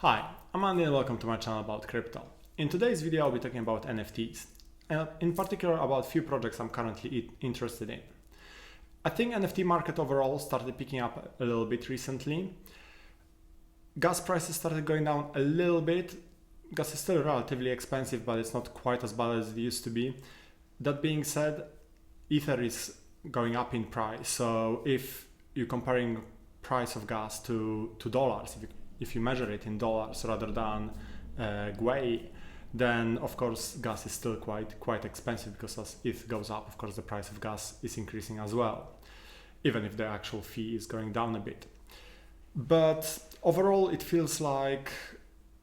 Hi, I'm Andy and welcome to my channel about crypto. In today's video I'll be talking about NFTs, and in particular about a few projects I'm currently interested in. I think NFT market overall started picking up a little bit recently. Gas prices started going down a little bit. Gas is still relatively expensive, but it's not quite as bad as it used to be. That being said, Ether is going up in price. So if you're comparing price of gas to dollars, if you measure it in dollars rather than GUI, then of course gas is still quite expensive, because as ETH goes up, of course the price of gas is increasing as well, even if the actual fee is going down a bit. But overall it feels like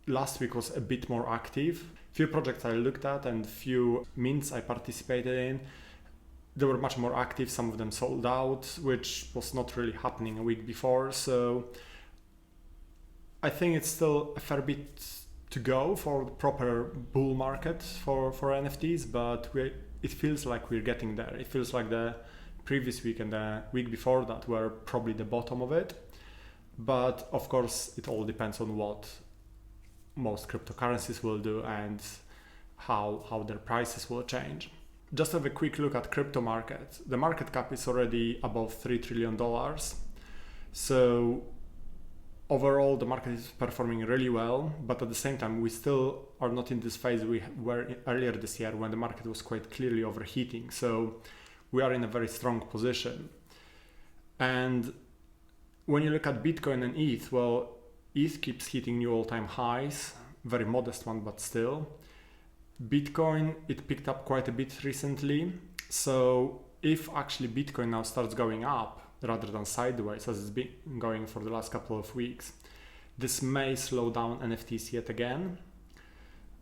last week was a bit more active. Few projects I looked at and few mints I participated in, they were much more active. Some of them sold out, which was not really happening a week before. So I think it's still a fair bit to go for the proper bull market for NFTs, but it feels like we're getting there. It feels like the previous week and the week before that were probably the bottom of it. But of course, it all depends on what most cryptocurrencies will do and how their prices will change. Just have a quick look at crypto market. The market cap is already above $3 trillion. So overall, the market is performing really well, but at the same time, we still are not in this phase we were earlier this year when the market was quite clearly overheating. So we are in a very strong position. And when you look at Bitcoin and ETH, well, ETH keeps hitting new all-time highs, very modest one, but still. Bitcoin, it picked up quite a bit recently. So if actually Bitcoin now starts going up rather than sideways as it's been going for the last couple of weeks, this may slow down NFTs yet again.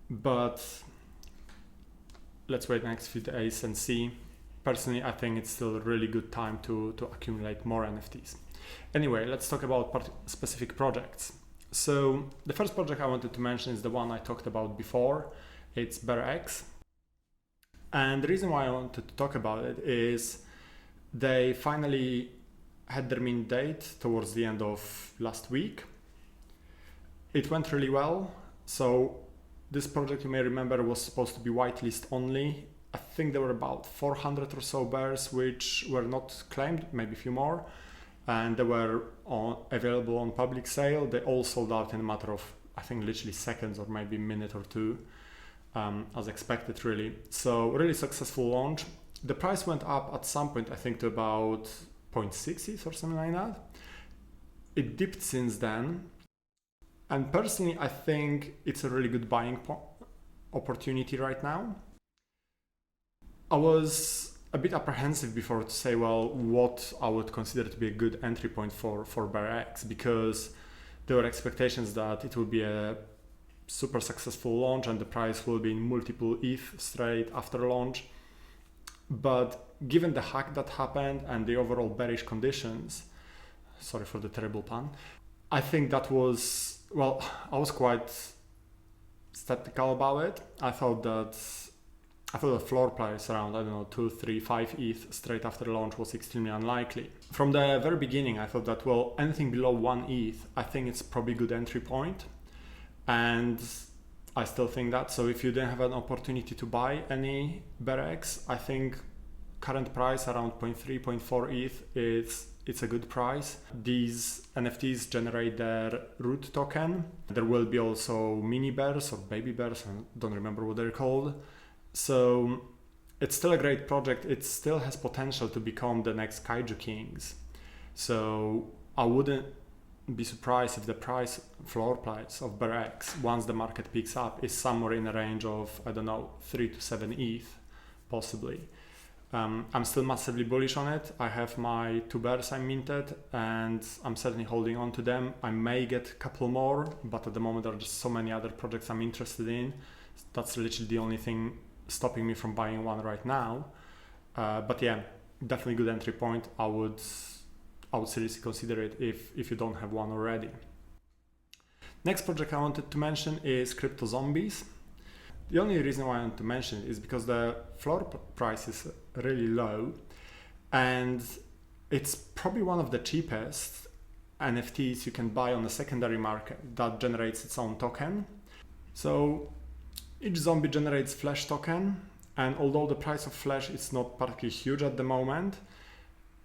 But let's wait next few days and see. Personally, I think it's still a really good time to accumulate more NFTs. Anyway, let's talk about specific projects. So the first project I wanted to mention is the one I talked about before. It's BearX. And the reason why I wanted to talk about it is they finally had their mint date towards the end of last week. It went really well. So this project, you may remember, was supposed to be whitelist only. I think there were about 400 or so bears which were not claimed, maybe a few more, and they were available on public sale. They all sold out in a matter of, I think, literally seconds or maybe a minute or two, as expected, really. So really successful launch. The price went up at some point, I think, to about 0.6 ETH or something like that. It dipped since then. And personally, I think it's a really good buying opportunity right now. I was a bit apprehensive before to say, well, what I would consider to be a good entry point for BearX, because there were expectations that it would be a super successful launch and the price will be in multiple ETH straight after launch. But given the hack that happened and the overall bearish conditions, sorry for the terrible pun, I think that was, well, I was quite skeptical about it. I thought the floor price around, I don't know, 2, 3, 5 ETH straight after launch was extremely unlikely. From the very beginning, I thought that, well, anything below 1 ETH, I think it's probably a good entry point. And I still think that. So if you didn't have an opportunity to buy any BearX, I think current price around 0.3, 0.4 ETH it's a good price. These NFTs generate their root token. There will be also mini bears or baby bears, I don't remember what they're called. So it's still a great project. It still has potential to become the next Kaiju Kings. So I wouldn't be surprised if the floor price of BearX, once the market picks up, is somewhere in a range of, I don't know, 3 to 7 ETH, possibly. I'm still massively bullish on it. I have my 2 bears I minted and I'm certainly holding on to them. I may get a couple more, but at the moment there are just so many other projects I'm interested in. That's literally the only thing stopping me from buying one right now. But yeah, definitely good entry point. I would seriously consider it if you don't have one already. Next project I wanted to mention is Crypto Zombies. The only reason why I want to mention it is because the floor price is really low and it's probably one of the cheapest NFTs you can buy on the secondary market that generates its own token. So each zombie generates Flash token, and although the price of Flash is not particularly huge at the moment,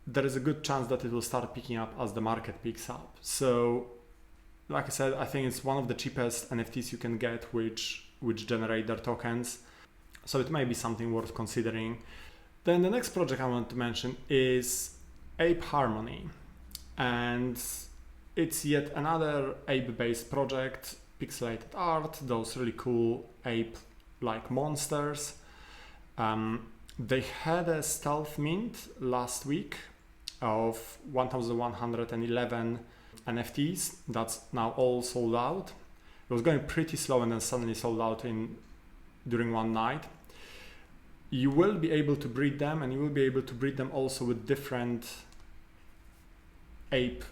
there is a good chance that it will start picking up as the market picks up. So like I said, I think it's one of the cheapest NFTs you can get which generate their tokens. So it may be something worth considering. Then the next project I want to mention is Ape Harmony. And it's yet another ape-based project, pixelated art, those really cool ape-like monsters. They had a stealth mint last week of 1,111 NFTs. That's now all sold out. It was going pretty slow and then suddenly sold out during one night. You will be able to breed them, and you will be able to breed them also with different ape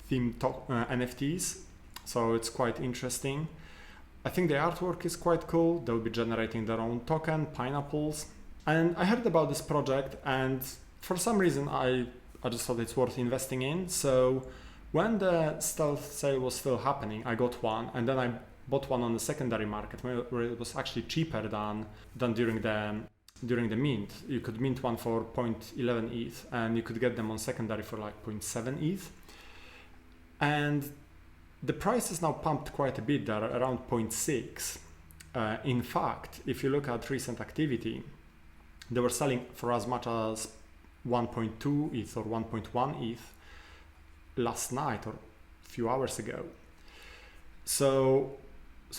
themed NFTs. So it's quite interesting. I think the artwork is quite cool. They'll be generating their own token, pineapples. And I heard about this project, and for some reason I just thought it's worth investing in. So when the stealth sale was still happening, I got one, and then I bought one on the secondary market where it was actually cheaper than during the mint. You could mint one for 0.11 ETH, and you could get them on secondary for like 0.7 ETH. And the price is now pumped quite a bit there, around 0.6. In fact, if you look at recent activity, they were selling for as much as 1.2 ETH or 1.1 ETH last night or a few hours ago. So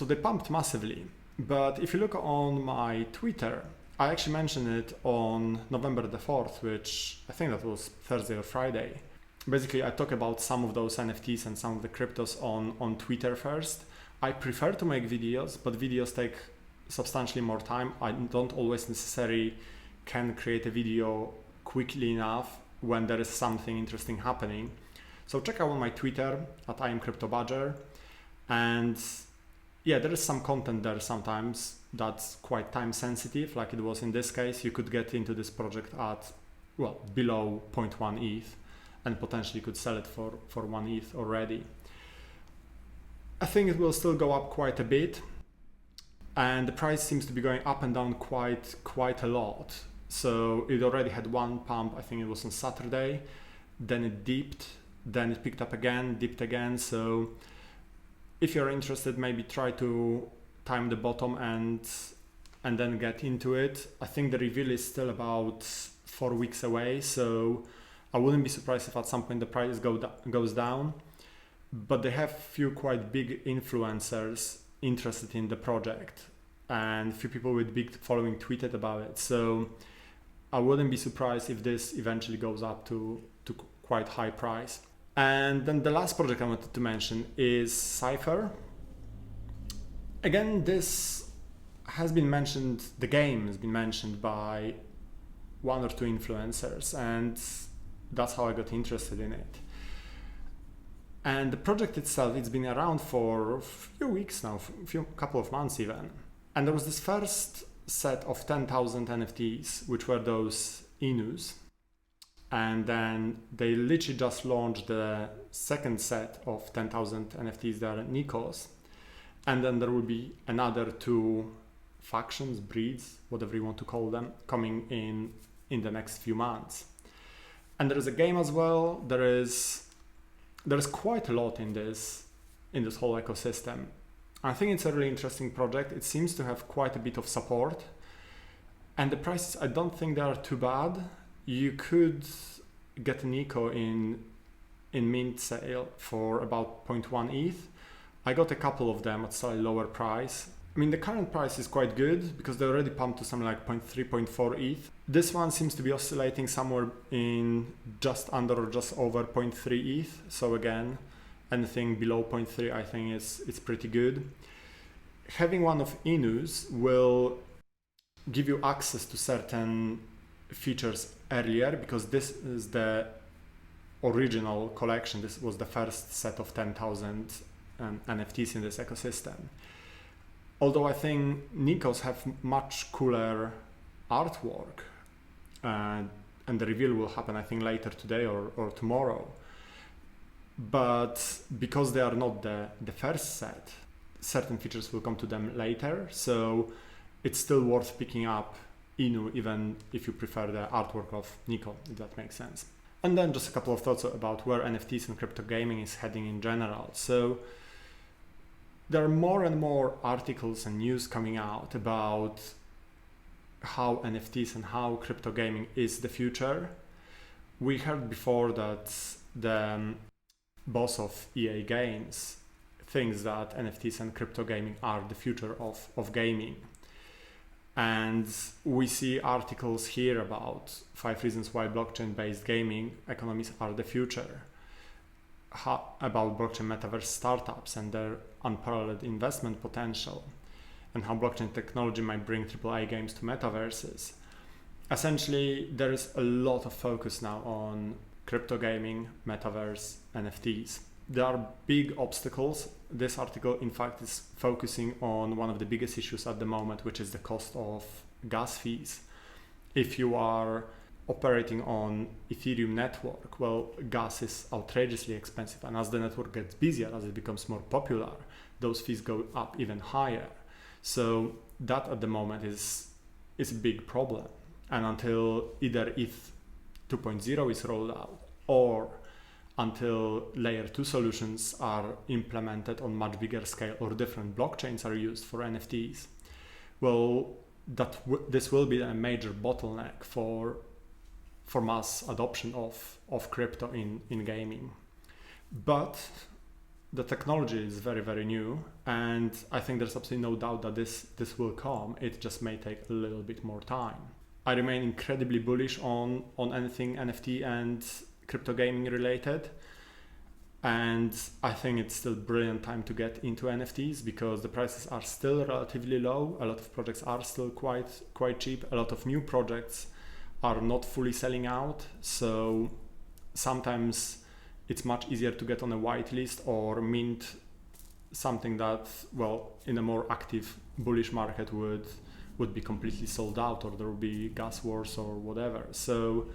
they pumped massively. But if you look on my Twitter, I actually mentioned it on November the 4th, which I think that was Thursday or Friday. Basically, I talk about some of those NFTs and some of the cryptos on Twitter first. I prefer to make videos, but videos take substantially more time. I don't always necessarily can create a video quickly enough when there is something interesting happening. So check out on my Twitter at IamCryptoBadger. And yeah, there is some content there sometimes that's quite time sensitive, like it was in this case. You could get into this project at, well, below 0.1 ETH and potentially could sell it for 1 ETH already. I think it will still go up quite a bit, and the price seems to be going up and down quite a lot. So it already had one pump, I think it was on Saturday, then it dipped, then it picked up again, dipped again. So if you're interested, maybe try to time the bottom and then get into it. I think the reveal is still about 4 weeks away, so I wouldn't be surprised if at some point the price goes down. But they have few quite big influencers interested in the project, and few people with big following tweeted about it. So I wouldn't be surprised if this eventually goes up to quite high price. And then the last project I wanted to mention is Cypher. Again, this has been mentioned, the game has been mentioned by one or two influencers, and that's how I got interested in it. And the project itself, it's been around for a few weeks now, couple of months even. And there was this first set of 10,000 NFTs, which were those Inus. And then they literally just launched the second set of 10,000 NFTs that are Nikos. And then there will be another 2 factions, breeds, whatever you want to call them, coming in the next few months. And there is a game as well. There is quite a lot in this whole ecosystem. I think it's a really interesting project. It seems to have quite a bit of support, and the prices, I don't think they are too bad. You could get an eco in mint sale for about 0.1 ETH. I got a couple of them at slightly lower price. I mean, the current price is quite good because they already pumped to something like 0.3, 0.4 ETH. This one seems to be oscillating somewhere in just under or just over 0.3 ETH. So again, anything below 0.3 I think it's pretty good. Having one of Inus will give you access to certain features earlier, because this is the original collection. This was the first set of 10,000 NFTs in this ecosystem. Although I think Nikos have much cooler artwork, and the reveal will happen I think later today or tomorrow. but because they are not the first set, certain features will come to them later. So it's still worth picking up Inu, even if you prefer the artwork of Nico, if that makes sense. And then just a couple of thoughts about where NFTs and crypto gaming is heading in general. So there are more and more articles and news coming out about how NFTs and how crypto gaming is the future. We heard before that the boss of EA Games thinks that NFTs and crypto gaming are the future of gaming. And we see articles here about 5 reasons why blockchain-based gaming economies are the future, about blockchain metaverse startups and their unparalleled investment potential, and how blockchain technology might bring AAA games to metaverses. Essentially, there is a lot of focus now on crypto gaming, metaverse, NFTs. There are big obstacles. This article, in fact, is focusing on one of the biggest issues at the moment, which is the cost of gas fees. If you are operating on Ethereum network, well, gas is outrageously expensive. And as the network gets busier, as it becomes more popular, those fees go up even higher. So that at the moment is a big problem. And until either ETH 2.0 is rolled out or until layer 2 solutions are implemented on much bigger scale or different blockchains are used for NFTs, well, this will be a major bottleneck for mass adoption of crypto in gaming. But the technology is very, very new, and I think there's absolutely no doubt that this will come. It just may take a little bit more time. I remain incredibly bullish on anything NFT and crypto gaming related, and I think it's still a brilliant time to get into NFTs because the prices are still relatively low. A lot of projects are still quite cheap. A lot of new projects are not fully selling out, so sometimes it's much easier to get on a whitelist or mint something that, well, in a more active bullish market would be completely sold out, or there will be gas wars or whatever. So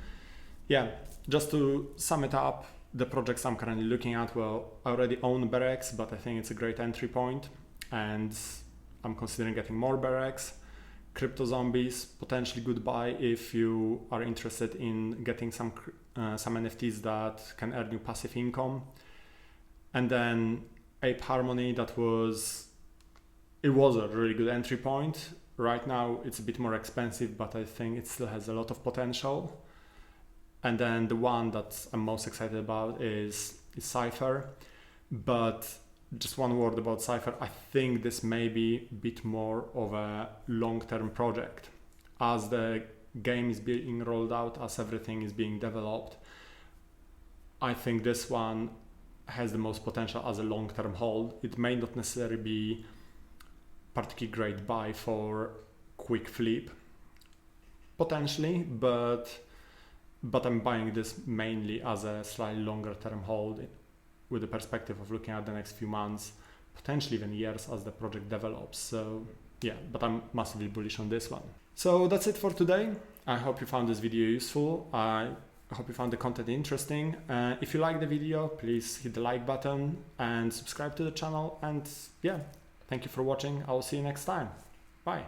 yeah, just to sum it up, the projects I'm currently looking at, well, I already own Berex, but I think it's a great entry point, and I'm considering getting more Berex. Crypto Zombies, potentially good buy if you are interested in getting some NFTs that can earn you passive income. And then Ape Harmony, it was a really good entry point. Right now it's a bit more expensive, but I think it still has a lot of potential. And then the one that I'm most excited about is Cypher. But just one word about Cypher. I think this may be a bit more of a long-term project. As the game is being rolled out, as everything is being developed, I think this one has the most potential as a long-term hold. It may not necessarily be particularly great buy for quick flip, potentially, but I'm buying this mainly as a slightly longer-term hold with the perspective of looking at the next few months, potentially even years as the project develops. So yeah, but I'm massively bullish on this one. So that's it for today. I hope you found this video useful. I hope you found the content interesting. If you like the video, please hit the like button and subscribe to the channel. And yeah, thank you for watching. I will see you next time. Bye.